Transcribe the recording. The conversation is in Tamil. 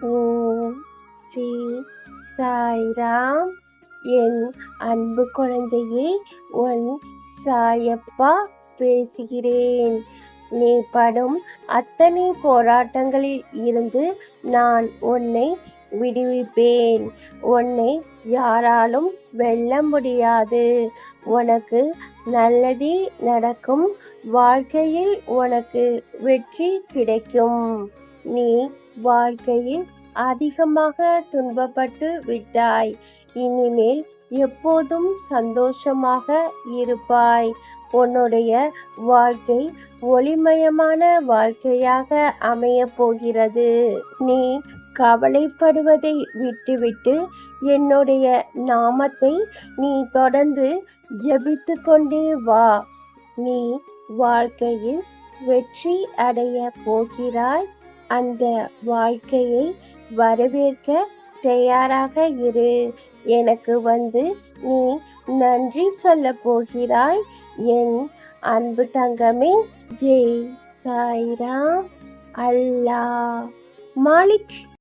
ஓம் ஸ்ரீ சாய்ராம். என் அன்பு குழந்தையே, உன் சாயப்பா பேசுகிறேன். நீ படும் அத்தனை போராட்டங்களில் இருந்து நான் உன்னை விடுவிப்பேன். உன்னை யாராலும் வெல்ல முடியாது. உனக்கு நல்லதே நடக்கும். வாழ்க்கையில் உனக்கு வெற்றி கிடைக்கும். நீ வாழ்க்கையில் அதிகமாக துன்பப்பட்டு விட்டாய். இனிமேல் எப்போதும் சந்தோஷமாக இருப்பாய். உன்னுடைய வாழ்க்கை ஒளிமயமான வாழ்க்கையாக அமையப் போகிறது. நீ கவலைப்படுவதை விட்டுவிட்டு என்னுடைய நாமத்தை நீ தொடர்ந்து ஜெபித்து கொண்டே வா. நீ வாழ்க்கையில் வெற்றி அடைய போகிறாய். அந்த வாழ்க்கையை வரவேற்க தயாராக இரு. எனக்கு வந்து நீ நன்றி சொல்ல போகிறாய். என் அன்பு தங்கமே. ஜெய் சாய்ராம். அல்லாஹ் மாலிக்.